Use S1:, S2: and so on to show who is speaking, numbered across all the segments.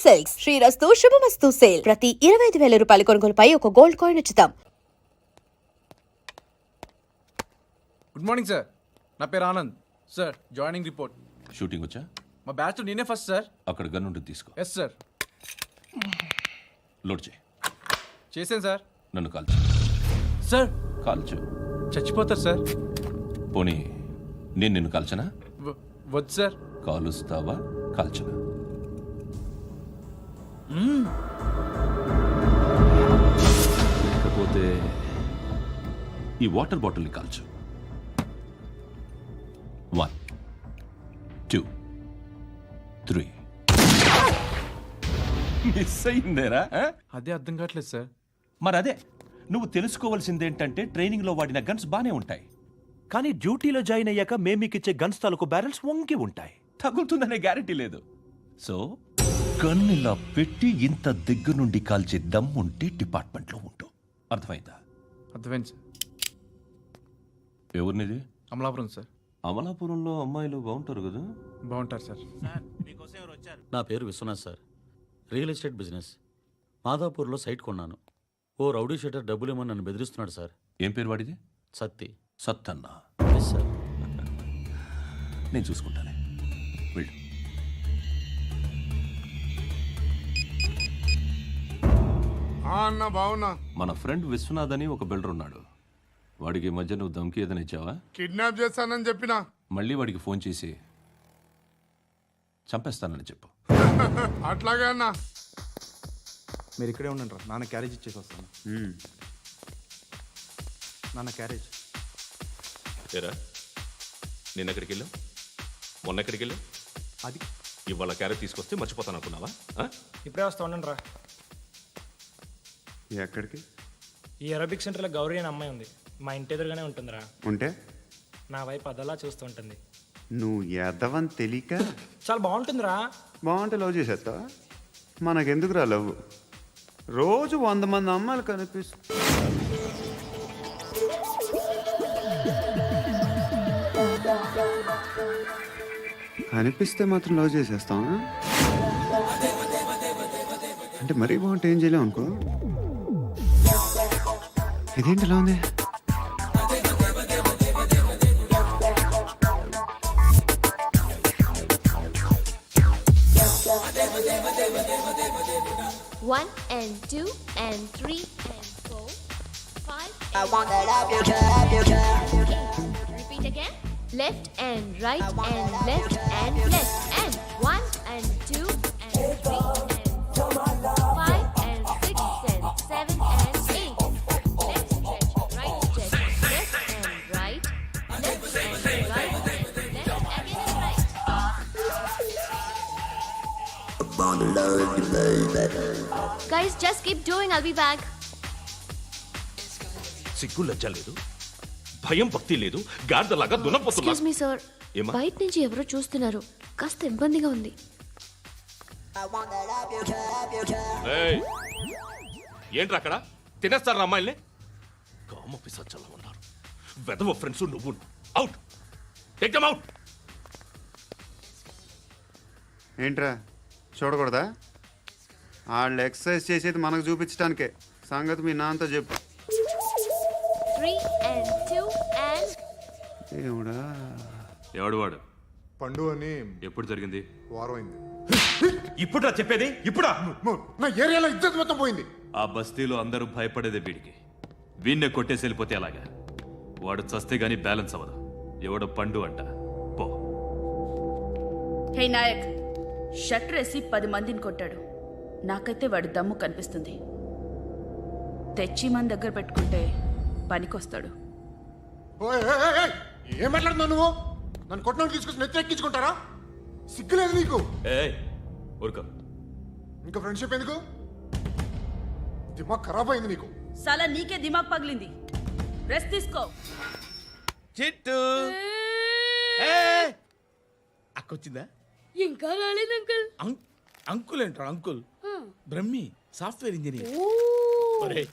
S1: Silks శ్రీరస్తు శుభమస్తు sale ప్రతి 25,000 రూపాయల కొనుగోలుపై ఒక గోల్డ్ కాయిన్ ఉచితం.
S2: గుడ్ మార్నింగ్ సార్, నా పేరు Anand sir. Joining report.
S3: Shooting వచ్చా?
S2: మా బ్యాచ్ నేనే ఫస్ట్ సార్.
S3: అక్కడ గన్ ఉంటుంది, తీసుకో.
S2: Yes sir.
S3: లోడ్ చేయి.
S2: చేశాను సార్.
S3: నన్ను కాల్చు.
S2: సార్
S3: కాల్చు.
S2: చచ్చిపోతారు సార్.
S3: పోనీ నేను నిన్ను కాల్చనా?
S2: వద్దు సార్.
S3: కాలుస్తావా కాల్చనా? లేకపోతే ఈ వాటర్ బాటిల్ని కాల్చు. 1 2 3. మిస్ అయిందేరా?
S2: అదే అర్థం కావట్లేదు సార్.
S3: మరి అదే నువ్వు తెలుసుకోవాల్సిందేంటంటే ట్రైనింగ్లో వాడిన గన్స్ బానే ఉంటాయి,
S4: కానీ డ్యూటీలో జాయిన్ అయ్యాక మేము మీకు ఇచ్చే గన్స్ తాలూకు బ్యారెల్స్ వంగి ఉంటాయి.
S3: తగులుతుందనే గ్యారెంటీ లేదు. సో గన్ ఇలా పెట్టి ఇంత దగ్గర నుండి కాల్చే దమ్ ఉంటే డిపార్ట్మెంట్లో ఉంటూ. అర్థమైందా?
S2: అర్థమైంది సార్.
S3: ఎవరినిది?
S2: అమలాపురం సార్.
S3: అమలాపురంలో అమ్మాయిలు బాగుంటారు కదా?
S2: బాగుంటారు సార్.
S5: నా పేరు Vishwanath sir. Real estate business. మాధాపూర్లో సైట్ కొన్నాను. ఓ రౌడీ షీటర్ డబ్బులేమని నన్ను బెదిరిస్తున్నాడు సార్.
S3: ఏం పేరు వాడిది?
S5: సత్తి.
S3: సత్తన్న.
S5: Yes sir.
S3: నేను చూసుకుంటానే, వెళ్ళు.
S6: అన్న బావున్నా.
S3: మన ఫ్రెండ్ విశ్వనాథ్ అని ఒక బిల్డర్ ఉన్నాడు. వాడికి ఈ మధ్య నువ్వు ధమ్కి ఏదైనా ఇచ్చావా?
S6: కిడ్నాప్ చేస్తానని చెప్పినా.
S3: మళ్ళీ వాడికి ఫోన్ చేసి చంపేస్తానని చెప్పు.
S6: అట్లాగే అన్న.
S2: మీరు ఇక్కడే ఉండండి రా, నాన్న క్యారేజ్ ఇచ్చేసి వస్తాను. నాన్న క్యారేజ్.
S7: ఏరా, నిన్న ఎక్కడికి వెళ్ళావు? మొన్న ఎక్కడికి వెళ్ళావు?
S2: అది
S7: ఇవాళ క్యారెట్ తీసుకొస్తే మర్చిపోతాను అనుకున్నావా?
S8: ఇప్పుడే వస్తా ఉండండి రా.
S6: ఎక్కడికి?
S8: ఈ అరబిక్ సెంటర్లో గౌరీ అనే అమ్మాయి ఉంది. మా ఇంటి ఎదురుగానే ఉంటుందిరా.
S6: ఉంటే
S8: నా వైపు అదలా చూస్తూ ఉంటుంది.
S6: నువ్వు ఎదవని తెలియక
S8: చాలా బాగుంటుందిరా.
S6: బాగుంటే లవ్ చేసేస్తా. మనకెందుకురా లవ్? రోజు 100 మంది అమ్మాయిలు కనిపిస్తే మాత్రం లవ్ చేసేస్తాం. అంటే మరీ బాగుంటే ఏం చేయలేం అనుకో. ఇదేంటి ఇలా ఉంది?
S9: One and two and three and four, five.
S1: I want that up your job.
S9: Repeat again. Left and right and left and left and one and two and three and four, five and six and seven and eight. Left stretch, right stretch, left and right, left and right, left again and right. Guys, just keep doing. I'll be back.
S7: సిగ్గు లజ్జ లేదు, భయం భక్తి లేదు, గాడిదలాగా దున్నపోతున్నా.
S9: Excuse me, sir.
S7: ఏమ్మా?
S9: బయట నుంచి ఎవరో చూస్తున్నారు. కాస్త ఇబ్బందిగా ఉంది.
S7: ఏయ్, ఏంట్రా అక్కడ? తినేస్తారా అమ్మాయిల్ని? కామ పిశాచాలా ఉన్నారు. వెదవ ఫ్రెండ్స్ నువ్వు. Out, take them out.
S6: ఏంట్రా చూడకూడదా? వాళ్ళు ఎక్సర్సైజ్ చేసేది మనకు చూపించడానికే. సంగతి మీ నాన్నతో చెప్పు.
S9: 3 and 2 and
S6: ఏమిడా?
S7: ఎవడు వాడు?
S6: పండు అని.
S7: ఎప్పుడు జరిగింది?
S6: వారం అయింది.
S7: ఇప్పుడా చెప్పేది? ఇప్పుడా?
S6: నా ఏరియాలో ఇజ్జత్ మొత్తం పోయింది.
S7: ఆ బస్తీలో అందరూ భయపడేదే వీడికి. వీణ్ణే కొట్టేసి వెళ్ళిపోతే అలాగా? వాడు చస్తే గానీ బ్యాలెన్స్ అవ్వదు. ఎవడో పండు అంట. పో.
S10: హే నాయక్, షట్టర్ వేసి 10 మందిని కొట్టాడు. నాకైతే వాడి దమ్ము కనిపిస్తుంది. తెచ్చి మన దగ్గర పెట్టుకుంటే పనికొస్తాడు.
S6: ఏం మాట్లాడుతున్నావు నువ్వు? నన్ను కొట్టడానికి తీసుకొచ్చి నెత్తెక్కించుకుంటారా? సిగ్గులేదు నీకు?
S7: ఊరుకో.
S6: ఇంకా ఫ్రెండ్షిప్ ఎందుకు? దిమాగ్ ఖరాబ్ అయింది నీకు.
S10: సలా నీకే దిమాగ్ పగిలింది. రెస్ట్ తీసుకో.
S4: చిట్టు అక్కొచ్చిందా?
S10: ఇంకా రాలేదు అంకుల్.
S4: అంకుల్ ఏంట్రా అంకుల్? Brahmi software engineer. ఒరేయ్,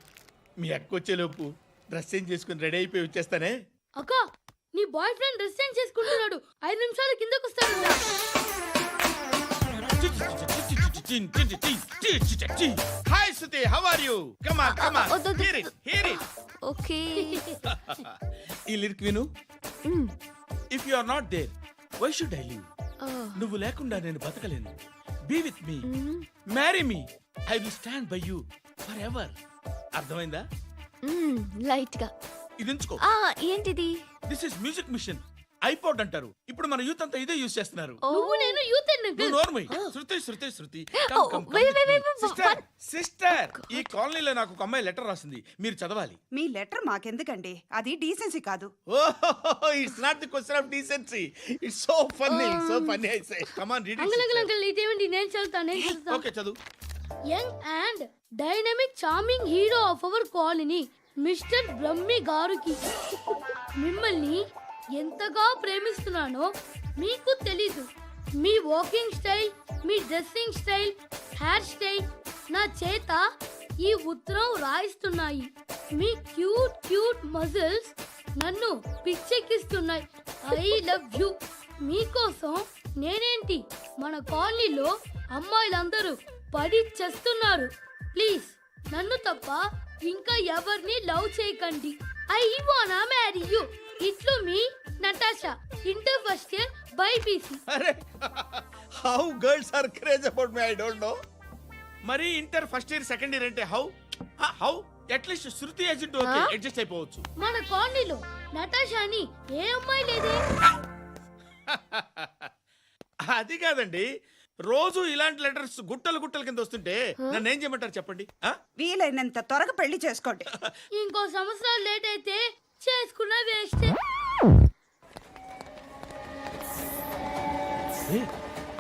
S4: మీ అక్కొచ్చేలోపు డ్రెస్ చేంజ్ చేసుకుని రెడీ అయిపోయి వచ్చేస్తానే.
S9: అక్క, నీ బాయ్ ఫ్రెండ్ డ్రెస్ చేంజ్ చేసుకుంటున్నాడు. 5 నిమిషాలు కిందకు వస్తాడు.
S4: Hi Suti, how are you? Come on, come on.
S9: వద్దు.
S4: Hear it.
S9: ఓకే.
S4: ఈ లిరిక్ విను. If you are not there, why should I live? నువ్వు లేకుండా నేను బతకలేను. Be with me, marry me, I will stand by you forever. అర్థమైందా?
S9: Light గా.
S4: ఇది ఉంచుకో.
S9: ఏంటిది?
S4: This is music machine. IPod అంటారు. ఇప్పుడు మన యూత్ అంతా ఇదే యూజ్ చేస్తున్నారు.
S10: నువ్వు నేను యూత్
S4: నువ్వు నోర్మై. శృతి, శృతి, శృతి. సిస్టర్, ఈ కాలనీలో నాకు ఒక అమ్మాయి లెటర్ రాసింది, మీరు చదవాలి.
S10: మీ లెటర్ మాకెందుకండి, అది డీసెన్సీ కాదు.
S4: It's not the question of decency. It's so funny, so funny. I say come on, read it.
S10: ఇదేమిటి? నేను చదువుతాను.
S4: ఓకే, చదువు.
S10: Young and dynamic charming hero of our colony mister Brahmi గారికి మిమ్మల్ని ఎంతగా ప్రేమిస్తున్నానో మీకు తెలీదు. మీ వాకింగ్ స్టైల్, మీ డ్రెస్సింగ్ స్టైల్, హెయిర్ స్టైల్ నా చేత ఈ ఉత్తరం రాయిస్తున్నాయి. మీ క్యూట్ క్యూట్ మజిల్స్ నన్ను పిచ్చెక్కిస్తున్నాయి. I love you. మీకోసం నేనేంటి, మన కాలనీలో అమ్మాయిలందరూ పడి చేస్తున్నారు. ప్లీజ్ నన్ను తప్ప ఇంకా ఎవరిని లవ్ చేయకండి. ఐ వానా మ్యారీ యూ. ఇట్లు మీ Natasha, inter first year BiPC.
S4: అరే, how girls are craze about me, I don't know. మరి inter first year second year అంటే how how at least Shruti agent okay, adjust అయిపోవచ్చు.
S10: మన కాలనీలో నటాషాని ఏ అమ్మాయి లేదే.
S4: అది కాదండి, రోజు ఇలాంటి లెటర్స్ గుట్టలు గుట్టల కింద వస్తుంటే నన్ను ఏం చేయమంటారు చెప్పండి?
S10: వీలైనంత త్వరగా పెళ్లి చేసుకోండి. ఇంకో సంవత్సరాలు లేట్ అయితే చేసుకున్న వేస్ట్.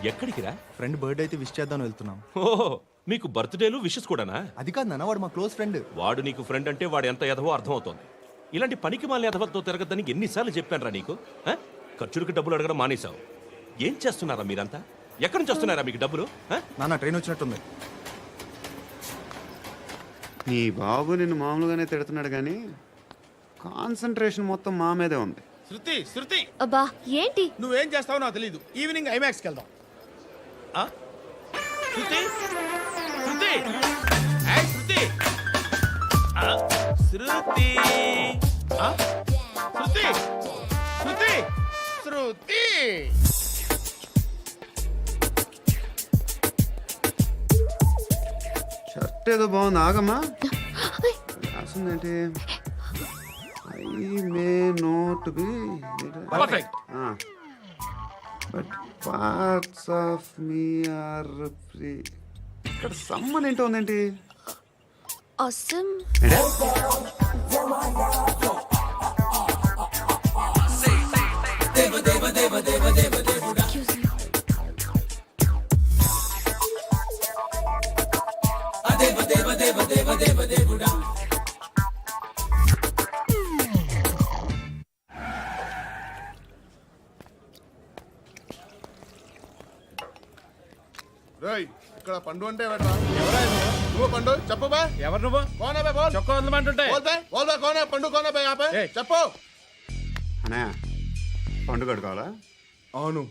S3: ఎక్కడికి రా?
S2: ఫ్రెండ్ బర్త్డే అయితే విష్ చేద్దాం వెళ్తున్నాం.
S3: ఓహో, మీకు బర్త్డేలు విషెస్ కూడానా?
S2: అది కాదు నాన్న, వాడు మా క్లోజ్ ఫ్రెండ్.
S3: వాడు నీకు ఫ్రెండ్ అంటే వాడు ఎంత ఎదవో అర్థమవుతోంది. ఇలాంటి పనికి మాలిన ఎదవతో తిరగద్దని ఎన్నిసార్లు చెప్పానురా నీకు? ఖర్చులకు డబ్బులు అడగడం మానేశావు. ఏం చేస్తున్నారా మీరంతా? ఎక్కడి నుంచి వస్తున్నారా మీకు డబ్బులు?
S2: నాన్న ట్రైన్ వచ్చినట్టుంది.
S6: నీ బాబు నిన్ను మామూలుగానే తిడుతున్నాడు కానీ కాన్సన్ట్రేషన్ మొత్తం మా మీదే ఉంది.
S4: శృతి, శృతి,
S9: అబ్బా ఏంటి?
S4: నువ్వేం చేస్తావో నాకు తెలీదు. ఈవినింగ్ ఐమాక్స్కి వెళ్దాం. శృతి, శృతి, ఏయ్ శృతి, శృతి, శృతి, శృతి, శృతి.
S6: షర్ట్ ఏదో బాగుంది, ఆగమ్మా. రాసిందేంటి? I may not be
S4: perfect.
S6: But parts of me are free. ఇక్కడ సమ్మన్ ఏంటో ఉందేంటి?
S9: అసమ్.
S2: ఇక్కడ పండు అంటే నువ్వు పండు చెప్పు బా.
S4: ఎవరు నువ్వు?
S2: కోనా బే బోల్.
S4: చొక్కా వదలమంటుంటే
S2: బోల్ బే, బోల్ బే, కోనా పండు, కోనా బే ఆపే. చెప్పు.
S6: అనే పండు కడుకోవాలా?
S2: అవును.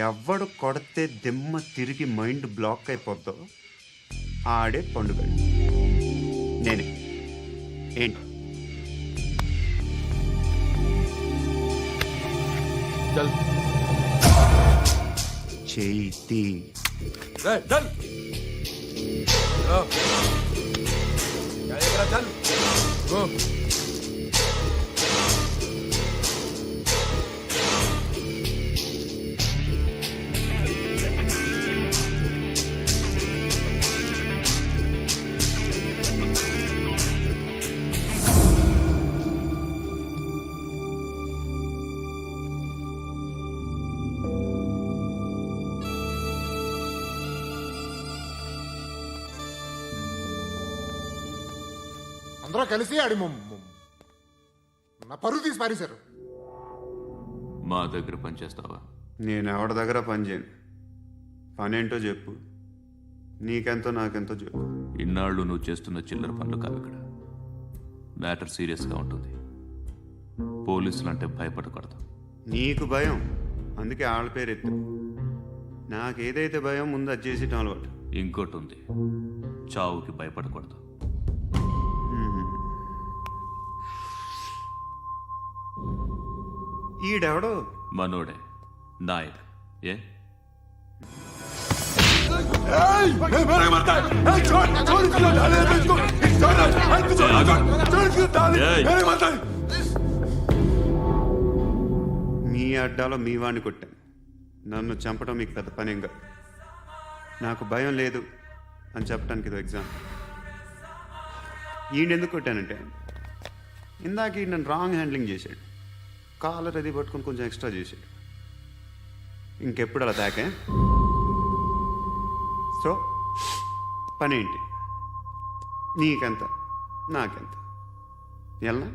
S6: ఎవడు కొడితే దిమ్మ తిరిగి మైండ్ బ్లాక్ అయిపోద్దో ఆడే పండుగ. నేనే. ఏంటి? చేతి
S2: అందరూ కలిసి ఆడి నా పరువు తీసి పారేశారు.
S7: మా దగ్గర పనిచేస్తావా?
S6: నేను ఎవరి దగ్గర పని చేయను. పనేంటో చెప్పు. నీకెంతో నాకెంతో చెప్పు.
S7: ఇన్నాళ్ళు నువ్వు చేస్తున్న చిల్లర పనులు కావు ఇక్కడ. మ్యాటర్ సీరియస్గా ఉంటుంది. పోలీసులు అంటే భయపడకూడదు.
S6: నీకు భయం, అందుకే ఆళ్ళ పేరు ఎత్తు. నాకు ఏదైతే భయం ముందు అది చేసేటం అలవాటు.
S7: ఇంకోటి ఉంది, చావుకి భయపడకూడదు.
S6: ఈడెవడో
S7: మనోడే నాయక్. ఏ
S6: మీ అడ్డాలో మీ వాడిని కొట్టాను. నన్ను చంపడం మీకు పెద్ద పనేం కాదు. నాకు భయం లేదు అని చెప్పడానికి ఇది ఎగ్జామ్. ఈయనెందుకు కొట్టానంటే ఇందాక ఈయన నన్ను రాంగ్ హ్యాండ్లింగ్ చేశాడు. కాలర్ అది పట్టుకొని కొంచెం ఎక్స్ట్రా చేశాడు. ఇంకెప్పుడు అలా తాకే. సో పని ఏంటి? నీకెంత నాకెంత ఎలా?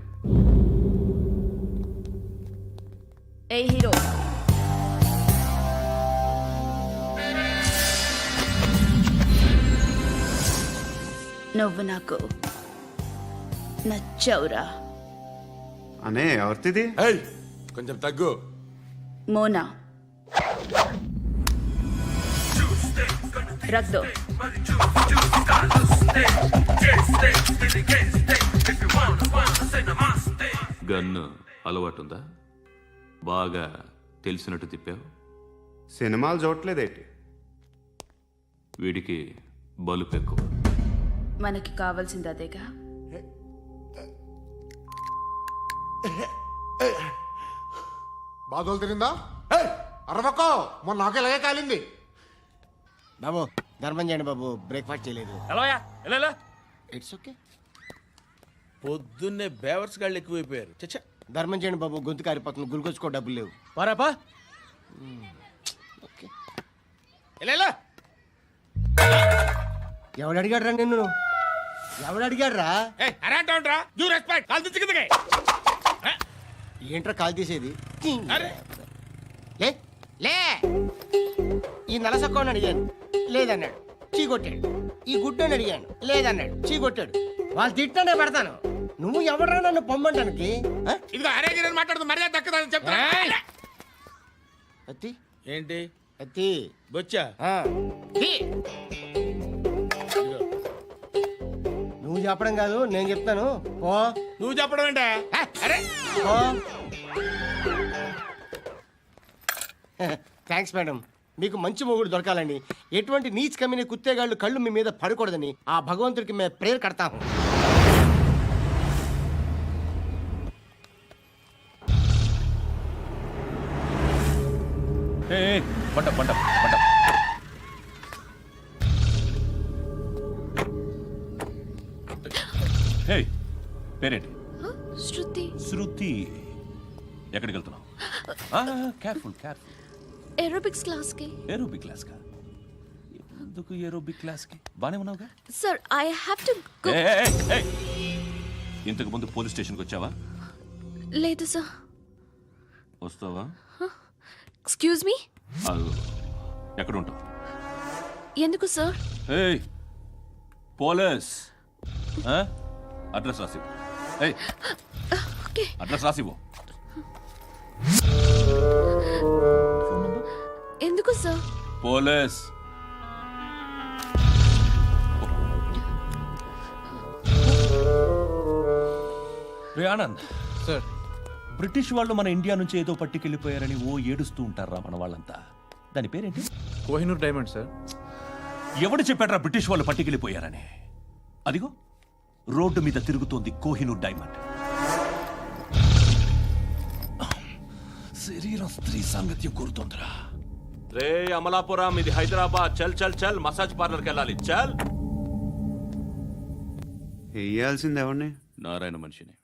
S9: ఏ హీరో, నువ్వు నాకు నచ్చవురా.
S6: అనే ఎవరిది?
S4: కొంచెం తగ్గు.
S9: మోనా రక్ దో.
S7: గన్ను అలవాటుందా? బాగా తెలిసినట్టు తిప్పావు.
S6: సినిమాలు చూడట్లేదేంటి?
S7: వీడికి బలుపు ఎక్కువ.
S9: మనకి కావాల్సింది అదేగా.
S11: బాధలు తిరిందా? అరవకో, మొన్న నాకు ఇలాగే కాలింది.
S12: బాబు ధర్మం చేయండి బాబు, బ్రేక్ఫాస్ట్ చేయలేదు.
S11: It's okay.
S4: పొద్దున్నే బేవర్స్ గాళ్ళు ఎక్కువైపోయారు. చచ్చా,
S12: ధర్మం చేయండి బాబు, గొంతు కారిపోతుంది, గురికొచ్చుకో డబ్బులు లేవు.
S4: పారాపా.
S12: ఓకే.
S11: ఎవడు అడిగాడు రా నిన్ను? ఎవడు అడిగాడు రా? ఏంట్రా కాల్ తీసేది? లే లే. ఈ నలసక్కని అడిగాను, లేదన్నాడు, చీ కొట్టాడు. ఈ గుడ్డని అడిగాను, లేదన్నాడు, చీ కొట్టాడు. వాళ్ళు తిట్టానే పెడతాను. నువ్వు ఎవడరా నన్ను పొమ్మంటానికి? అత్తి
S4: ఏంటి
S11: అత్తి
S4: బొచ్చా?
S11: ఆ. నువ్వు చెప్పడం కాదు, నేను చెప్తాను. ఓ
S4: నువ్వు చెప్పడం ఏంటే? అరే
S11: ఓ. Thanks madam. మీకు మంచి మొగుడు దొరకాలని, ఎటువంటి నీచ్ కమ్మిన కుత్తేగాళ్ళు కళ్ళు మీ మీద పడకూడదని ఆ భగవంతుడికి మేము ప్రేయర్ కడతాము.
S3: హే, పేరేంటి?
S9: శృతి.
S3: శృతి. ఎక్కడికి వెళ్తున్నావు? Careful careful.
S9: ఏరోబిక్స్ క్లాస్ కి.
S3: ఏరోబిక్ క్లాస్ కా? ఎందుకు ఏరోబిక్ క్లాస్ కి? బానే ఉన్నావుగా?
S9: Sir, I have to go.
S3: ఇంతకు ముందు పోలీస్ స్టేషన్కి వచ్చావా?
S9: లేదు సార్.
S3: వస్తావా?
S9: Excuse me.
S3: ఎక్కడ ఉంటావు?
S9: ఎందుకు సార్?
S3: ఏయ్, పోలీస్. అడ్రస్ రాసివ్వు. ఏయ్,
S9: ఓకే.
S3: అడ్రస్ రాసివ్వు.
S9: ఎందుకు సార్?
S3: పోలీస్. రే ఆనంద్
S2: సార్.
S3: బ్రిటిష్ వాళ్ళు మన ఇండియా నుంచి ఏదో పట్టుకెళ్ళిపోయారని ఓ ఏడుస్తూ ఉంటారా మన వాళ్ళంతా? దాని పేరేంటి?
S2: Kohinoor diamond sir.
S3: ఎవడు చెప్పాడ్రా బ్రిటిష్ వాళ్ళు పట్టుకెళ్ళిపోయారని? అదిగో రోడ్డు మీద తిరుగుతోంది కోహినూర్ డైమండ్. శరీరం స్త్రీ సాంగత్యం కోరుతోందిరా. రే అమలాపురం, ఇది హైదరాబాద్. చల్ చల్ చల్, మసాజ్ పార్లర్కి వెళ్ళాలి. చల్.
S6: వేయాల్సింది ఎవరిని?
S3: నారాయణ మనిషిని.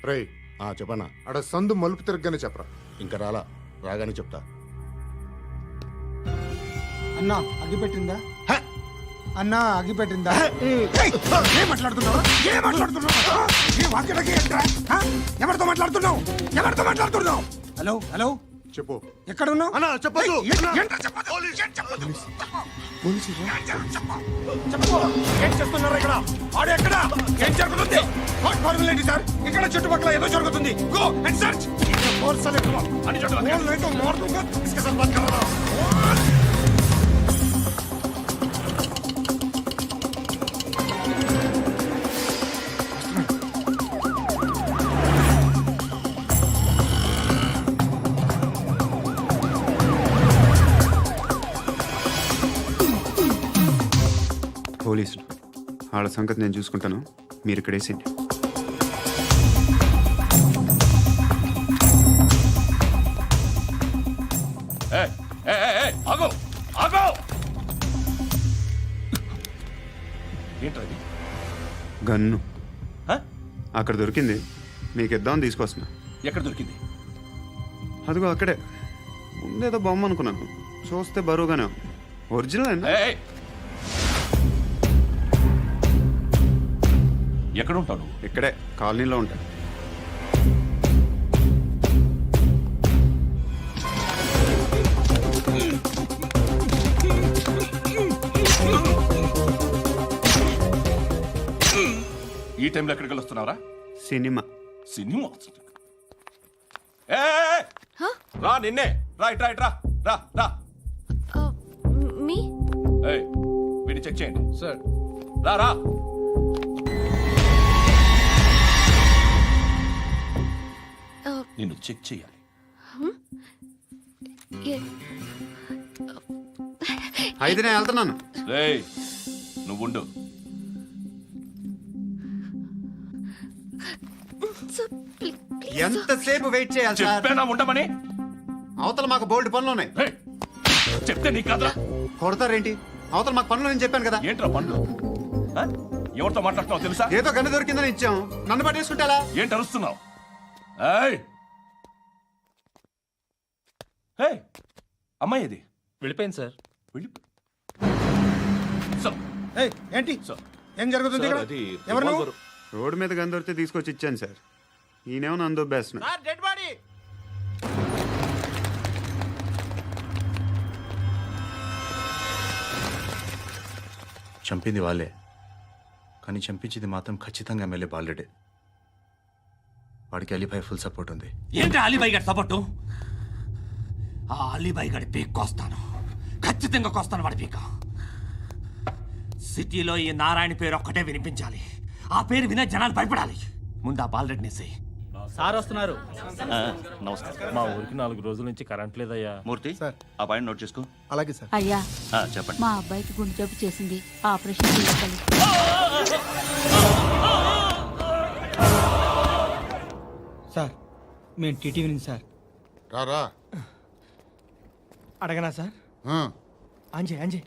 S11: రే చెప్పనా? అడ సందు మలుపు తిరగగానే చెప్పరా. ఇంకా రాగానే చెప్తా.
S12: అన్నా అగిపెట్టిందా? అన్నా అగిపెట్టిందా?
S11: ఏం మాట్లాడుతున్నావు? ఎవరితో మాట్లాడుతున్నావు?
S12: హలో హలో,
S13: చెప్పు.
S11: ఎక్కడ ఉన్నావు?
S13: అన్నా చెప్పదు.
S11: చెప్పు. ఏం చేస్తున్నారు ఇక్కడ? ఆడు ఎక్కడ? ఏం జరుగుతుంది? వాట్ ఫార్మల్ ఏంటి సార్? ఇక్కడ చుట్టుపక్కల ఏదో జరుగుతుంది. Go and search. ఫోర్స్ అలే కమ్ అని చెప్పండి. నేను तो मार दूंगा. इसके साथ बात कर रहा हूं.
S6: పోలీసులు వాళ్ళ సంగతి నేను చూసుకుంటాను, మీరు ఇక్కడ వేసేయండి.
S3: ఆగో ఆగో ఏంటది?
S6: గన్ను
S3: హ?
S6: అక్కడ దొరికింది, మీకు ఇద్దామని తీసుకొస్తున్నా.
S3: ఎక్కడ దొరికింది?
S6: అదిగో అక్కడే ముందేదో బొమ్మ అనుకున్నాను, చూస్తే బరువుగానే ఉంది. ఒరిజినల్ అండి.
S3: ఎక్కడ ఉంటాడు?
S6: ఇక్కడే కాలనీలో ఉంటాడు.
S3: ఈ టైంలో ఎక్కడికి వస్తున్నారా?
S6: సినిమా.
S3: సినిమా? రా నిన్నే. రైట్ రైట్ రా రా రా.
S9: మీ
S3: వీడిని చెక్ చేయండి.
S2: సార్
S3: రా రా. నిన్ను చెక్ చేయాలి.
S6: అయితే నేను వెళ్తున్నాను.
S3: రేయ్ నువ్వుండు.
S6: ఎంతసేపు వెయిట్ చేయాలి సార్?
S3: చెప్పేనా ఉండమని?
S6: అవతల మాకు బోల్డ్ పనులు ఉన్నాయి.
S3: చెప్తే నీకు కదరా.
S6: కొడతారేంటి? అవతల మాకు పనులు నేను చెప్పాను కదా.
S3: ఏంట్రా పనులు? ఎవరితో మాట్లాడుతున్నావు తెలుసా?
S6: ఏదో గన్ను దొరికిందని ఇచ్చాం, నన్ను పట్టేసుకుంటా.
S3: ఏంటి అరుస్తున్నావు? అమ్మాయి ఇది
S8: వెళ్ళిపోయింది సార్.
S11: ఏంటి ఏం జరుగుతుంది ఇక్కడ? ఎవరు నువ్వు?
S6: రోడ్డు మీద గన్ను దొరికితే తీసుకొచ్చి ఇచ్చాను సార్. ఈయనేమో నన్ను దొబ్బేస్తున్నా.
S11: Dead body.
S13: చంపింది వాళ్ళే, కానీ చంపించింది మాత్రం ఖచ్చితంగా ఎమ్మెల్యే బాలుడే. వాడికి అలీభాయ్ ఫుల్ సపోర్ట్ ఉంది.
S14: ఏంటి అలీబాయి గారి సపోర్టు? ఆ అలీబాయి గారి పీక్ కోస్తాను, ఖచ్చితంగా కోస్తాను వాడి పీక. సిటీలో ఈ నారాయణ పేరు ఒక్కటే వినిపించాలి. ఆ పేరు వినే జనాలు భయపడాలి. ముందు ఆ బాలరెడ్డిని
S8: సార్ వస్తున్నారు.
S3: నమస్కారం.
S8: మా ఊరికి 4 రోజుల నుంచి కరెంట్ లేదయ్యా.
S3: మూర్తి ఆ పాయింట్ నోట్ చేసుకో.
S13: అలాగే సార్.
S15: అయ్యా
S3: చెప్పండి.
S15: మా అబ్బాయికి గుండె జబ్బు చేసింది, ఆపరేషన్ చేయాలి.
S11: సార్ మేము టీటీవీ నుంచి సార్.
S13: రారా.
S11: అడగనా సార్? అంజే అంజే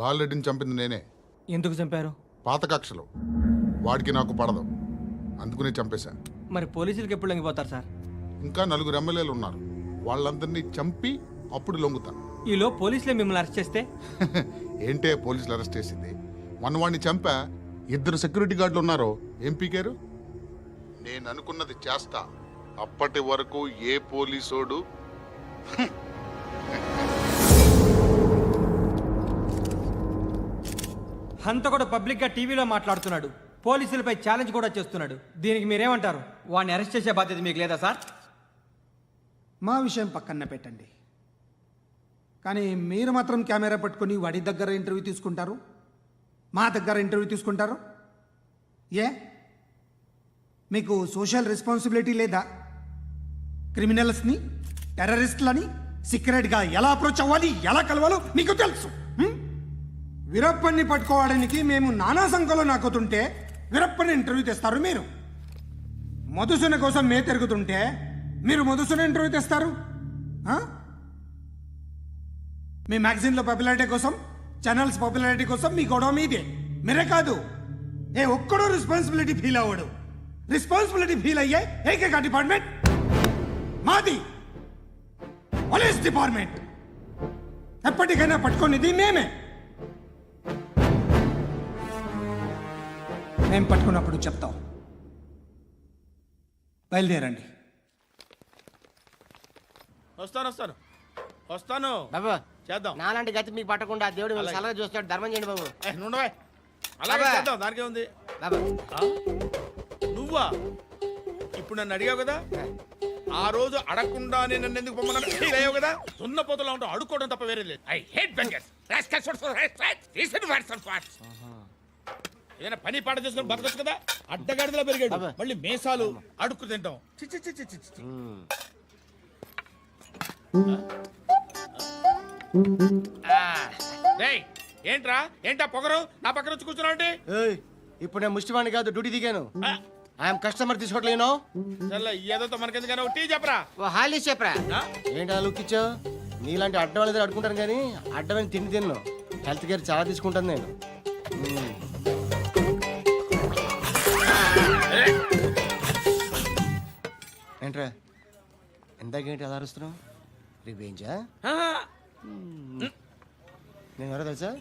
S13: బాలరెడ్డిని చంపింది నేనే.
S11: ఎందుకు చంపారు?
S13: పాత కక్షలు, వాడికి నాకు పడదు, అందుకునే చంపేశా.
S11: మరి పోలీసులకు ఎప్పుడు లొంగిపోతారు సార్?
S13: ఇంకా 4 ఎమ్మెల్యేలు ఉన్నారు, వాళ్ళందరినీ చంపి అప్పుడు లొంగుతా.
S11: ఈలో పోలీసులే మిమ్మల్ని అరెస్ట్ చేస్తే?
S13: ఏంటే పోలీసులు అరెస్ట్ చేసింది? మొన్న వాడిని చంపా, 2 సెక్యూరిటీ గార్డులు ఉన్నారు, ఏం పీకారు? నేను అనుకున్నది చేస్తా, అప్పటి వరకు ఏ పోలీసోడు
S11: హంతకుడు పబ్లిక్ గా టీవీలో మాట్లాడుతున్నాడు, పోలీసులపై ఛాలెంజ్ కూడా చేస్తున్నాడు. దీనికి మీరేమంటారు? వాడిని అరెస్ట్ చేసే బాధ్యత మీకు లేదా సార్?
S16: మా విషయం పక్కన పెట్టండి, కానీ మీరు మాత్రం కెమెరా పట్టుకొని వాడి దగ్గర ఇంటర్వ్యూ తీసుకుంటారు, మా దగ్గర ఇంటర్వ్యూ తీసుకుంటారు. ఏ మీకు సోషల్ రెస్పాన్సిబిలిటీ లేదా? క్రిమినల్స్ని, టెర్రరిస్టులని సీక్రెట్గా ఎలా అప్రోచ్ అవ్వాలి, ఎలా కలవాలో మీకు తెలుసు. వీరప్పన్ని పట్టుకోవడానికి మేము నానా సంఖ్యలో నాకుతుంటే వీరప్పని ఇంటర్వ్యూ తెస్తారు మీరు. మధుసూన కోసం మే తిరుగుతుంటే మీరు మధుసూన ఇంటర్వ్యూ తెస్తారు. మీ మ్యాగజైన్లో పాపులారిటీ కోసం, ఛానల్స్ పాపులారిటీ కోసం మీ గొడవ మీదే. మీరే కాదు, ఏ ఒక్కడో రెస్పాన్సిబిలిటీ ఫీల్ అవ్వడు. రెస్పాన్సిబిలిటీ ఫీల్ అయ్యే ఏకైక డిపార్ట్మెంట్ మాది, పోలీస్ డిపార్ట్మెంట్. ఎప్పటికైనా పట్టుకునేది మేమే. మేము పట్టుకున్నప్పుడు చెప్తాం. బయలుదేరండి.
S4: వస్తాను
S11: బాబు
S4: చేద్దాం.
S11: నాలాంటి గతి మీకు పట్టకుండా దేవుడు మిమ్మల్ని
S4: అలాగే.
S11: సలహా చూస్తాడు. ధర్మం చేయండి బాబు.
S4: నుండవే అలాగే
S11: బాబా.
S4: చేద్దాం, దానికే ఉంది.
S11: బాబు
S4: నువ్వా ఇప్పుడు నన్ను అడిగావు కదా, ఆ రోజు అడగకుండా నేను నన్ను ఎందుకు పొమ్మన్నా ఫీల్ అయ్యావు కదా. సున్న పోతలో ఉంటావు, అడుక్కోవడం తప్ప వేరే లేదు. I hate bangers. ఏదైనా పని పాట చేసుకుని బతకొచ్చు కదా. అడ్డగాడిదలా పెరిగాడు,
S11: బాబా.
S4: మళ్ళీ మేసాలు అడుక్కు తింటాం. చి చి చి చి చి చి. రేయ్, ఏంటా పొగరు నా పక్కన వచ్చి కూర్చున్నావు అంటే?
S11: ఏయ్, ఇప్పుడు నేను ముష్టివాణి కాదు, డ్యూటీ దిగాను. ఐఎమ్ కస్టమర్ తీసుకోవట్లేను.
S4: చల్ల ఏదో మనకెందుకైనా టీ చెప్పరా.
S11: ఓ హాలీస్ చెప్పరా. ఏంటి లుక్ ఇచ్చావు? నీలాంటి అడ్డం వాళ్ళ దగ్గర అడుకుంటాను కానీ అడ్డమైన తిండి తిన్ను. హెల్త్ కేర్ చాలా తీసుకుంటాను నేను. ఏంట్రా ఇందాకేంటి అలా అరుస్తున్నావు? రివేంజా? నేను ఎవరో తెలుసా?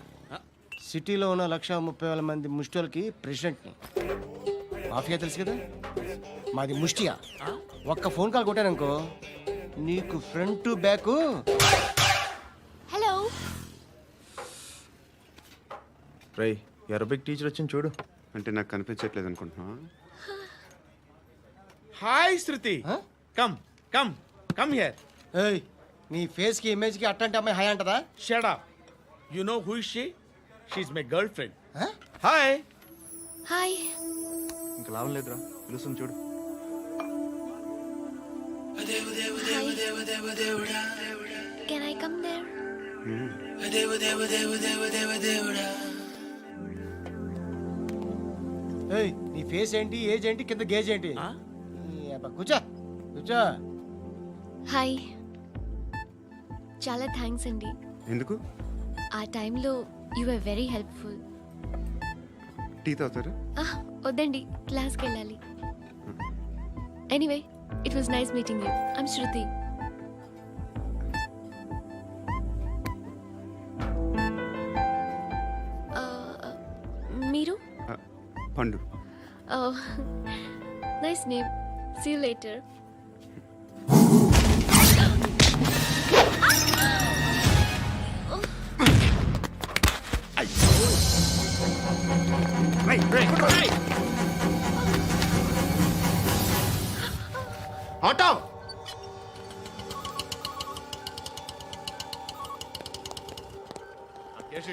S11: సిటీలో ఉన్న 130,000 మంది ముష్టిలకి ప్రెసిడెంట్ని. మాఫియా తెలుసు కదా, మాది ముష్టియా. ఒక్క ఫోన్ కాల్ కొట్టాననుకో నీకు ఫ్రంట్ టు బ్యాక్.
S9: హలో
S2: రై అరబిక్ టీచర్ వచ్చింది చూడు.
S6: అంటే నాకు కనిపించట్లేదు అనుకుంటున్నా.
S4: Hi Shruti, come come come here.
S11: ఏయ్, నీ ఫేస్ కి ఇమేజ్ కి అట్టంటే అమ్మాయి హాయ్ అంటదా?
S4: Shut up. You know who is she? She is my girlfriend. Hi.
S9: Hi.
S2: ఇంకా లాభం లేదురా, పిలుస్తుంది చూడు.
S9: Can I come there?
S11: ఏయ్, నీ ఫేస్ ఏంటి, ఏజ్ ఏంటి, కింద గేజ్ ఏంటి? ఈ అబ్బా, కూర్చో కూర్చో.
S9: హాయ్. చాలా థ్యాంక్స్ అండి.
S6: ఎందుకు?
S9: ఆ టైంలో you are very helpful.
S6: Tea తాగుతారా?
S9: వద్దండి, క్లాస్కి వెళ్ళాలి. Anyway, it was nice meeting you. I'm Shruti. మీరు?
S6: Pandu.
S9: Nice name. See you later.
S6: Auto.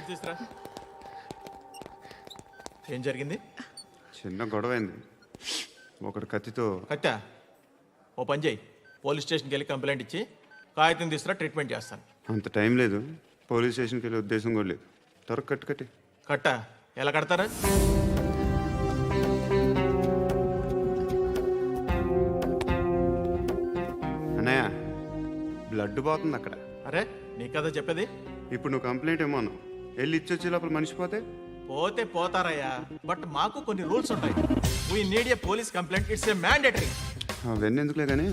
S2: తీసురా. ఏం జరిగింది?
S6: చిన్న గొడవ అయింది. ఒకడు కత్తితో.
S2: కట్టా ఓ పని చేయి, పోలీస్ స్టేషన్కి వెళ్ళి కంప్లైంట్ ఇచ్చి కాగితం తీసుకురా, ట్రీట్మెంట్ చేస్తాను.
S6: అంత టైం లేదు, పోలీస్ స్టేషన్కి వెళ్ళే ఉద్దేశం కూడా లేదు. త్వరగా కట్టి.
S2: కట్టా ఎలా కడతారా?
S6: అన్నయ్య, బ్లడ్ పోతుంది అక్కడ.
S2: అరే నీ కదా చెప్పేది.
S6: ఇప్పుడు నువ్వు కంప్లైంట్ ఏమో అన్నావు, వెళ్ళి ఇచ్చొచ్చే లోపల మనిషి పోతే
S2: పోతే పోతారయ్యా, బట్ మాకు కొన్ని రూల్స్ ఉంటాయి. We need a police complaint, it's a mandatory.
S6: అవన్నీ ఎందుకులే కానీ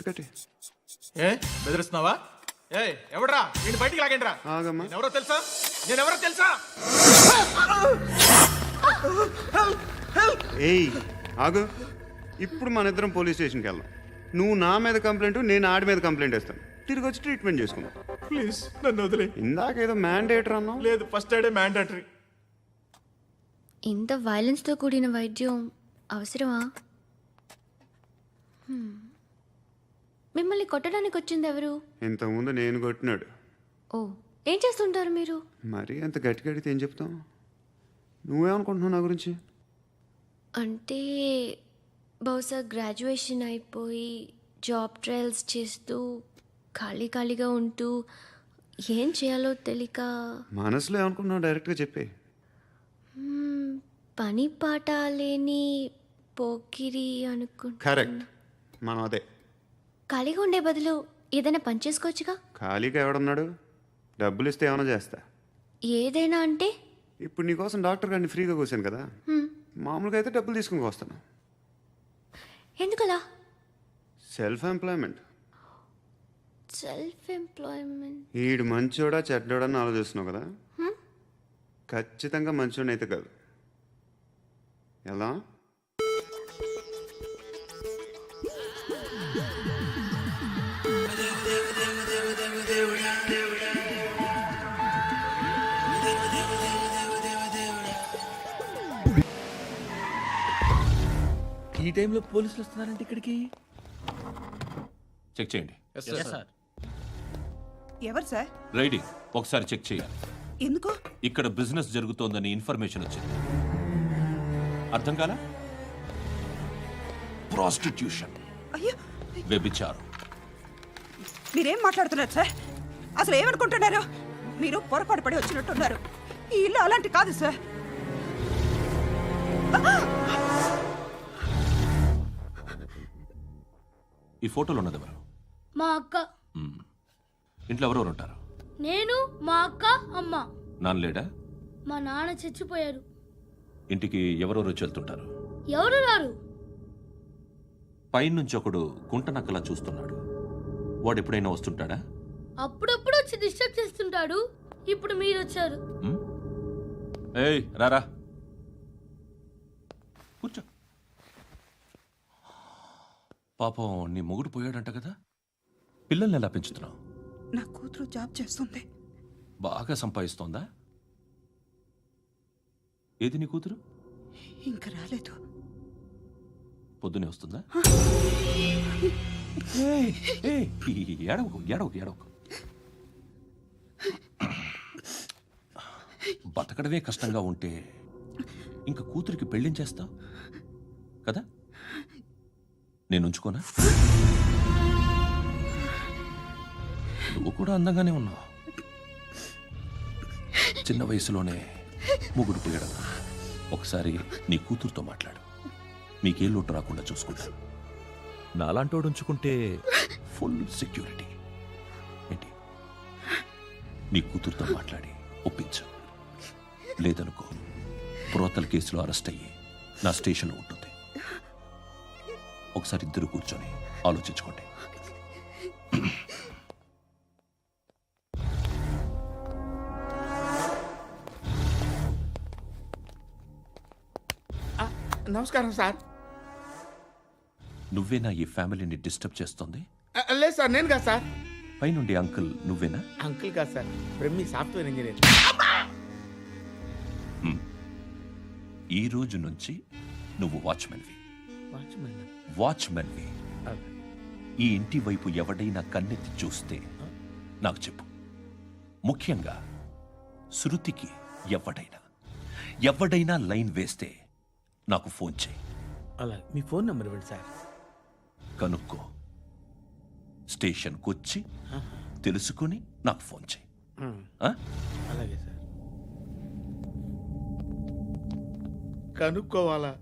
S6: కట్టి.
S2: ఏ బెదిరిస్తున్నావా? ఏ ఎవడ్రా నేను బయటికి లాగండిరా.
S6: ఆగమ్మా.
S2: ఎవరో తెలుసా? నేనెవరో తెలుసా?
S6: ఏయ్ ఆగు. ఇప్పుడు మన ఇద్దరం పోలీస్ స్టేషన్కి వెళ్దాం. నువ్వు నా మీద కంప్లైంట్, నేను ఆడి మీద కంప్లైంట్ వేస్తాను. తిరిగి వచ్చి ట్రీట్మెంట్ చేసుకుందాం.
S2: ప్లీజ్ నన్ను వదిలే.
S6: ఇందాకేదో మ్యాండేటర్ అన్నావు.
S2: లేదు, ఫస్ట్ ఎయిడే మ్యాండేటరీ.
S9: ఇంత వైలెన్స్తో కూడిన వైద్యం అవసరమా? మిమ్మల్ని కొట్టడానికి వచ్చింది ఎవరు?
S6: ఇంతకుముందు నేను కొట్టినాడు.
S9: ఓ, ఏం చేస్తుంటారు మీరు?
S6: మరి అంత గట్టిగా అడిగితే ఏం చెప్తావు? నువ్వేమనుకుంటున్నావు నా గురించి?
S9: అంటే బహుశా గ్రాడ్యుయేషన్ అయిపోయి జాబ్ ట్రయల్స్ చేస్తూ ఖాళీగా ఉంటూ ఏం చేయాలో తెలియక.
S6: మనసులో ఏమనుకుంటున్నావు డైరెక్ట్గా చెప్పే.
S9: పని పాట లేని పోకిరి అనుకుంటా.
S6: కరెక్ట్, మనం అదే.
S9: ఖాళీగా ఉండే బదులు ఏదైనా పని చేసుకోవచ్చుగా.
S6: ఖాళీగా ఎవడున్నాడు? డబ్బులు ఇస్తే ఏమైనా చేస్తా.
S9: ఏదైనా అంటే?
S6: ఇప్పుడు నీకోసం డాక్టర్ గారిని ఫ్రీగా కూర్చాను కదా, మామూలుగా అయితే డబ్బులు తీసుకుని వస్తాను.
S9: ఎందుకలా?
S6: Self employment. ఈడు మంచోడా చెడ్డోడా అని ఆలోచిస్తున్నావు కదా. ఖచ్చితంగా మంచోడని అయితే కాదు. ఎలా?
S4: ఈ టైంలో పోలీసులు వస్తున్నారంటే ఇక్కడికి?
S3: చెక్ చేయండి.
S17: ఎవరు సార్?
S3: రైడింగ్ ఒకసారి చెక్ చేయాలి.
S17: ఎందుకు?
S3: ఇక్కడ బిజినెస్ జరుగుతోందని ఇన్ఫర్మేషన్ వచ్చింది. అర్థం కాలా? ప్రాస్టిట్యూషన్,
S17: అయ్యో,
S3: వ్యభిచారం.
S17: మీరేం మాట్లాడుతున్నారు సార్? అసలు ఏమనుకుంటున్నారు? మీరు పొరపాటు పడి వచ్చినట్టున్నారు. ఈ ఇల్లు అలాంటి కాదు సార్.
S3: ఈ ఫోటోలో ఉన్నది ఎవరు?
S10: మా అక్క.
S3: ఇంట్లో ఎవరెవరు ఉంటారు?
S10: నేను, మా అక్క, అమ్మ.
S3: నాన్న లేడా?
S10: మా నాన్న చచ్చిపోయారు.
S3: ఇంటికి ఎవరెవరు వచ్చి వెళ్తుంటారు?
S10: ఎవరు రారు.
S3: పైనుంచి ఒకడు గుంట నక్కలా చూస్తున్నాడు. వాడు ఎప్పుడైనా వస్తుంటాడా?
S10: అప్పుడప్పుడు వచ్చి డిస్టర్బ్ చేస్తుంటాడు. ఇప్పుడు మీరు వచ్చారు.
S3: ఏయ్ రారా, కూర్చో. పాపం నీ మొగుడు పోయాడంట కదా, పిల్లల్ని ఎలా పెంచుతున్నావు?
S17: నా కూతురు జాబ్ చేస్తుంది.
S3: బాగా సంపాదిస్తోందా? ఏది నీ కూతురు?
S17: ఇంకా రాలేదు.
S3: పొద్దునే వస్తుందా? ఏయ్, ఏయ్, ఏడవకు ఏడవకు ఏడవకు. బతకడమే కష్టంగా ఉంటే ఇంకా కూతురికి పెళ్ళించేస్తావు కదా? నేను ఉంచుకోనా? నువ్వు కూడా అందంగానే ఉన్నావు. చిన్న వయసులోనే ముగ్గురు పోయడం. ఒకసారి నీ కూతురుతో మాట్లాడు. మీకే లోటు రాకుండా చూసుకుంటాను. నాలాంటోడు ఉంచుకుంటే ఫుల్ సెక్యూరిటీ. ఏంటి, నీ కూతురుతో మాట్లాడి ఒప్పించు. లేదనుకో, ప్రోతల కేసులో అరెస్ట్ అయ్యి నా స్టేషన్లో ఉంటుంది. ఒకసారి ఇద్దరు కూర్చొని ఆలోచించుకోండి.
S4: నమస్కారం సార్.
S3: నువ్వేనా ఈ ఫ్యామిలీని డిస్టర్బ్ చేస్తుంది?
S4: లేదు సార్, నేను కాదు సార్.
S3: పైనుండి అంకుల్ నువ్వేనా?
S4: అంకుల్ కాదు సార్, బ్రహ్మి సాఫ్ట్వేర్ ఇంజనీర్.
S3: ఈ రోజు నుంచి నువ్వు వాచ్మెన్వి. వాచ్మెన్వి. ఈ ఇంటి వైపు ఎవడైనా కన్నెత్తి చూస్తే నాకు చెప్పు. ముఖ్యంగా శృతికి ఎవడైనా లైన్ వేస్తే నాకు ఫోన్ చేయి.
S4: అలా మీ ఫోన్ నెంబర్ ఇవ్వండి సార్.
S3: కనుక్కో, స్టేషన్కి వచ్చి తెలుసుకుని నాకు ఫోన్ చేయి.
S4: అలాగే సార్. కనుక్కోవాలా?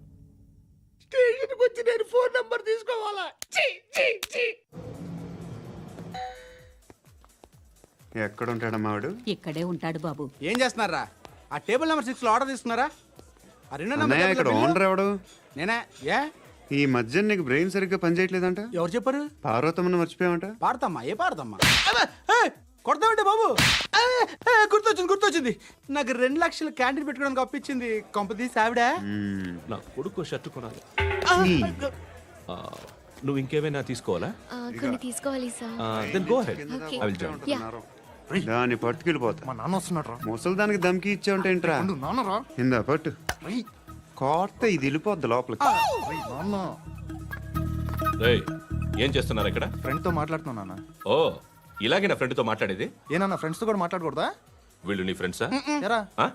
S4: స్టేషన్కి వచ్చి నేను ఫోన్ నంబర్ తీసుకోవాలా?
S6: ఎక్కడ ఉంటాడమ్మా వాడు?
S15: ఇక్కడే ఉంటాడు బాబు.
S11: ఏం చేస్తున్నారా? ఆ టేబుల్ నెంబర్ 6 లో ఆర్డర్ తీసుకున్నారా? ఆ రెండో
S6: అన్నయ్య, ఇక్కడ ఓనర్ ఎవడు?
S11: నేనే. ఏ
S6: ఈ మధ్య నీకు బ్రెయిన్ సరిగ్గా పనిచేయట్లేదంట.
S11: ఎవరు చెప్పారు?
S6: పార్వతమ్మను మర్చిపోయామంట.
S11: పాడతామ్మా? ఏ పాడతామ్మా? కొడతామంటే బాబు. గుర్తొచ్చింది. నాకు 2 లక్షలు క్యాంటీన్ పెట్టుకోవడానికి అప్పించింది కొంపదీసి ఆవిడ.
S3: నా కొడుకు షర్టు కొనాలి. నువ్వు ఇంకేమైనా తీసుకోవాలా?
S9: కొన్ని తీసుకోవాలి sir.
S3: Then go ahead.
S9: Okay.
S3: I will join.
S6: దాన్ని పట్టుకెళ్ళిపోతా.
S12: మా నాన్న వస్తున్నాడు రా.
S6: ముసలి దానికి దమ్కి ఇచ్చావుంటే ఏంట్రా?
S12: నాన్నరా
S6: ఇందా పట్టు. కోర్త ఇది వెళ్ళిపోద్ది లోపలికి.
S12: నాన్న
S3: రేయ్, ఏం చేస్తున్నారు ఇక్కడ?
S12: ఫ్రెండ్ తో మాట్లాడుతున్నా నాన్న.
S3: ఓ, ఇలాగే నా ఫ్రెండ్తో మాట్లాడేది?
S12: ఏనా ఫ్రెండ్స్ తో కూడా మాట్లాడకూడదా?
S3: వీళ్ళు నీ ఫ్రెండ్సా?
S12: ఎరా
S3: ఆ?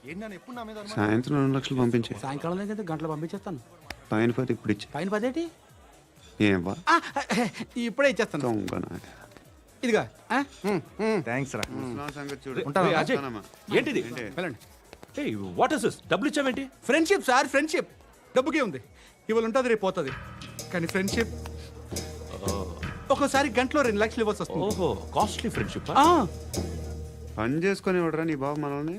S12: ఏంటి నాన్న ఎప్పుడు నా మీద అనుమానం?
S6: సాయంత్రం 2 లక్షలు పంపించే.
S11: సాయంకాలం దగ్గర గంటలు పంపించేస్తాను.
S6: పైన 10 ఇప్పుడు ఇచ్చే.
S11: పైన 10 ఏంటి?
S6: ఏం వా
S11: ఇప్పుడే ఇచ్చేస్తాను.
S6: దొంగనా.
S11: ఇదిగా
S12: థ్యాంక్స్ రా.
S6: ముసలాం సంగతి చూడు.
S12: ఉంటాను.
S3: రేయ్, అజయ్,
S6: ఉంటానమ్మా.
S3: ఏంటిది?
S11: వెళ్ళండి.
S3: ఏయ్, వాట్ ఇస్ దిస్? డబ్బులు ఇచ్చావేంటి?
S11: Friendship sir, friendship. డబ్బుకే ఉంది. ఇవాళ ఉంటుంది, రేపు పోతుంది. కానీ ఫ్రెండ్షిప్ ఒక్కోసారి గంటలో 2 లక్షలు ఇవ్వాల్సి వస్తుంది.
S3: ఓహో, కాస్ట్లీ ఫ్రెండ్షిప్.
S6: పని చేసుకొని ఇవ్వడరా నీ బాబు మనల్ని?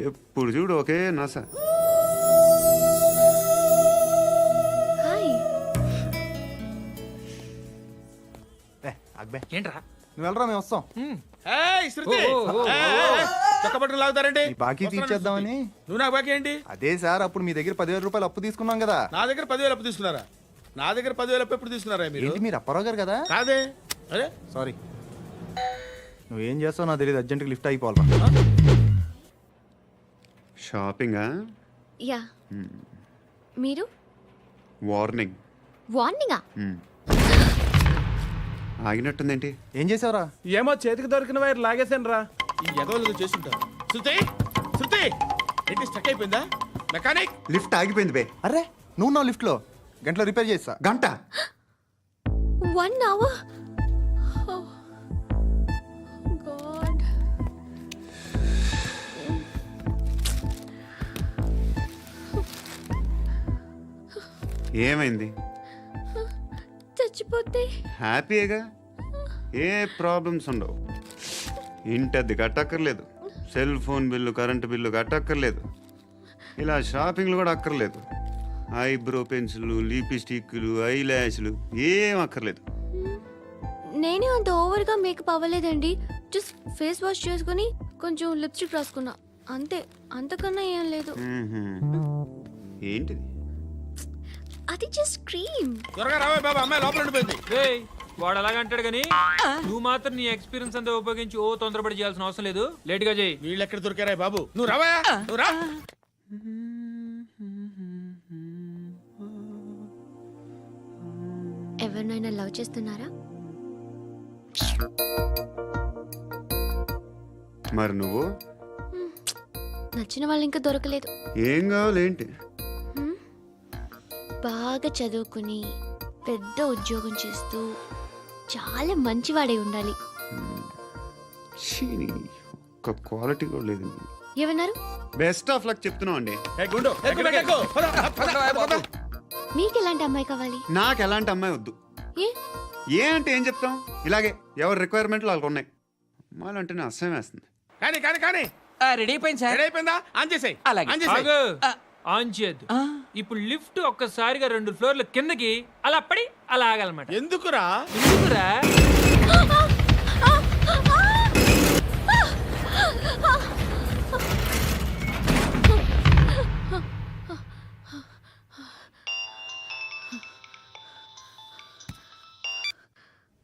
S6: ఎప్పుడు చూడు ఒకే నాస.
S9: హాయ్.
S12: అక్బే
S8: ఏంట్రా?
S12: నువ్వు వెళ్ళరా, మేము వస్తాం.
S4: శృతి, చక్కబట్టలు లాగుతారండి.
S12: ఈ బాకీ తీర్చేద్దామని.
S4: నువ్వు నాకు బాకీ ఏంటి?
S12: అదే సార్, అప్పుడు మీ దగ్గర 10,000 రూపాయలు అప్పు తీసుకున్నాం కదా.
S4: నా దగ్గర 10,000 అప్పు తీసుకున్నారా? నా దగ్గర 10,000 అప్పు ఎప్పుడు తీసుకున్నారా మీరు?
S12: ఏంటి మీరు అప్పారావు గారు కదా?
S4: కాదే. అరే
S12: సారీ. నువ్వేం చేస్తావు నాకు తెలియదు, అర్జెంట్గా లిఫ్ట్ అయిపోవాలి.
S6: షాపింగా?
S9: యా. మీరు
S6: వార్నింగ్.
S9: వార్నింగా?
S6: ఆగినట్టుందేంటి?
S2: ఏం చేసావురా?
S4: ఏమో చేతికి దొరికిన వైర్ లాగేసాను రా. ఈ ఎగవలు చేస్తుంటారు. శృతి శృతి ఏంటి స్టక్ అయిపోయిందా? మెకానిక్
S6: లిఫ్ట్ ఆగిపోయింది బే.
S2: అరే నువ్వు నా లిఫ్ట్ లో గంటలో రిపేర్ చేస్తా.
S6: గంట?
S9: 1 hour? Oh, God.
S6: ఏమైంది?
S9: చచ్చిపోతే
S6: హ్యాపీగా, ఏ ప్రాబ్లమ్స్ ఉండవు. ఇంటి అద్దె కట్టక్కర్లేదు, cell phone bill, current bill కట్టక్కర్లేదు, ఇలా షాపింగ్లు కూడా అక్కర్లేదు. ఐబ్రో పెన్సిల్లు, లిప్స్టిక్లు, ఐ ల్యాష్లు ఏం అక్కర్లేదు.
S9: నేనే అంత ఓవర్గా మేకప్ అవ్వలేదండి. జస్ట్ ఫేస్ వాష్ చేసుకుని కొంచెం లిప్స్టిక్ రాసుకున్నా అంతే. అంతకన్నా ఏం లేదు.
S6: ఏంటిది?
S9: అది జస్ట్ క్రీమ్.
S4: త్వరగా రావే బాబా, అమ్మాయి లోపల ఉండిపోయింది.
S8: వాడు అలాగంటాడు కానీ నువ్వు మాత్రం నీ ఎక్స్పీరియన్స్ అంతా ఉపయోగించి తొందరపడి చేయాల్సిన అవసరం లేదు. లేట్ గా చేయి.
S4: వీళ్ళు ఎక్కడ దొరికారా బాబు? నువ్వు రావా, నువ్వు రా.
S9: ఎవరినైనా లవ్ చేస్తున్నారా?
S6: మరి నువ్వు?
S9: నచ్చిన వాళ్ళు ఇంకా దొరకలేదు.
S6: ఏం కావాలేంటి?
S9: బాగా చదువుకుని పెద్ద ఉద్యోగం చేస్తూ చాలా మంచివాడే ఉండాలి.
S6: ఒక్క క్వాలిటీ కూడా లేదు.
S9: ఏమన్నారు?
S6: బెస్ట్ ఆఫ్ లక్ చెప్తున్నావు అండి.
S9: మీకు ఎలాంటి అమ్మాయి కావాలి?
S6: నాకు ఎలాంటి అమ్మాయి వద్దు. ఏ అంటే ఏం చెప్తాం? ఇలాగే ఎవరి రిక్వైర్మెంట్లు వాళ్ళకు ఉన్నాయి. అమ్మాయిలు అంటేనే అసహ్యం వేస్తుంది.
S4: కానీ కానీ కానీ
S11: రెడీ అయిపోయింది సార్.
S4: రెడీ అయిపోయిందా? ఆన్ చేసేయ్.
S8: ఆన్ చేయద్దు. ఇప్పుడు లిఫ్ట్ ఒక్కసారిగా 2 ఫ్లోర్ల కిందకి అలా పడి అలా ఆగాలన్నమాట.
S4: ఎందుకురా?
S8: ఎందుకురా?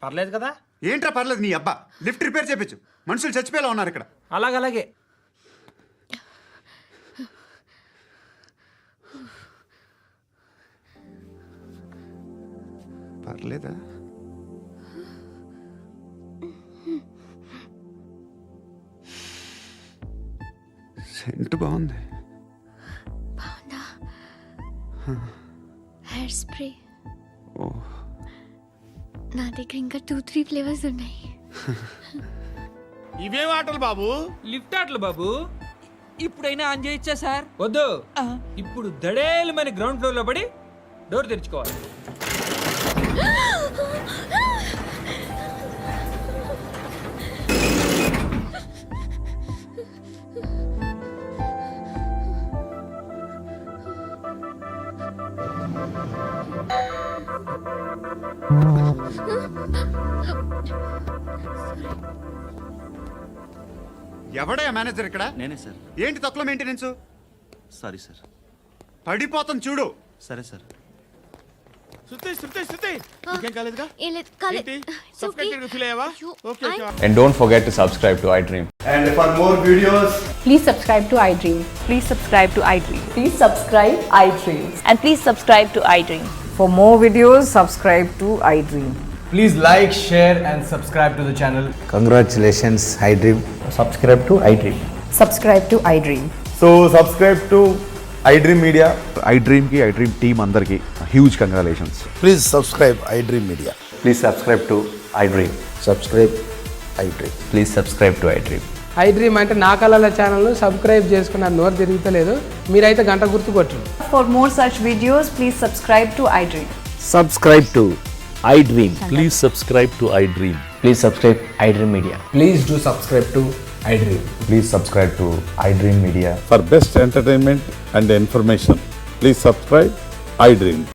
S11: పర్లేదు కదా?
S6: ఏంట్రా పర్లేదు నీ అబ్బా? లిఫ్ట్ రిపేర్ చేయించు. మనుషులు చచ్చిపోయేలా ఉన్నారు ఇక్కడ.
S11: అలాగే
S6: పర్లేదా? సెంట్ బాగుంది.
S9: బాగుందా? Hair spray.
S6: ఓ,
S9: నా దగ్గర ఇంకా 2-3 ఫ్లేవర్స్ ఉన్నాయి.
S4: ఇవేం ఆటలు బాబు?
S8: లిఫ్ట్ ఆటలు బాబు.
S11: ఇప్పుడైనా ఆన్ చేయొచ్చా సార్?
S8: వద్దు. ఇప్పుడు దడేలు మన గ్రౌండ్ ఫ్లోర్ లో పడి డోర్ తెరుచుకోవాలి.
S6: ఎవడయ్యా మేనేజర్ ఇక్కడ?
S5: నేనే సార్.
S6: ఏంటి తక్కువ మెయింటెనెన్స్?
S5: Sorry sir.
S6: పడిపోతాం చూడు.
S5: సరే సార్.
S4: శృతి శృతి శృతి ఇంకేం కాలేదుగా?
S9: ఏం లేదు, కాలేదు.
S4: ఏంటి? సఫ్కేటెడ్ ఫీల్ అయ్యావా? Okay okay.
S18: And don't forget to subscribe to iDream.
S2: And for more videos,
S15: Please subscribe to iDream. Please subscribe to iDream. Please subscribe iDream. And please subscribe to iDream.
S17: For more videos, subscribe to iDream.
S2: please like, share and subscribe to the channel.
S18: Congratulations, iDream. Subscribe to iDream.
S17: Subscribe to iDream.
S18: So subscribe to iDream Media. iDream ki iDream team andarki huge congratulations. Please subscribe iDream Media. Please subscribe to iDream. Subscribe iDream. Please subscribe to iDream.
S11: iDream అంటే నా కళల channel subscribe చేసుకున్న నోరు తిరుగుతలేదు. మీరైతే గంట గుర్తు కొట్టండి.
S17: For more such videos, please subscribe to iDream.
S18: Subscribe to iDream. Please subscribe to iDream. Please subscribe iDream Media.
S2: Please do subscribe to iDream.
S18: Please subscribe to iDream Media.
S13: For best entertainment and information, please subscribe iDream.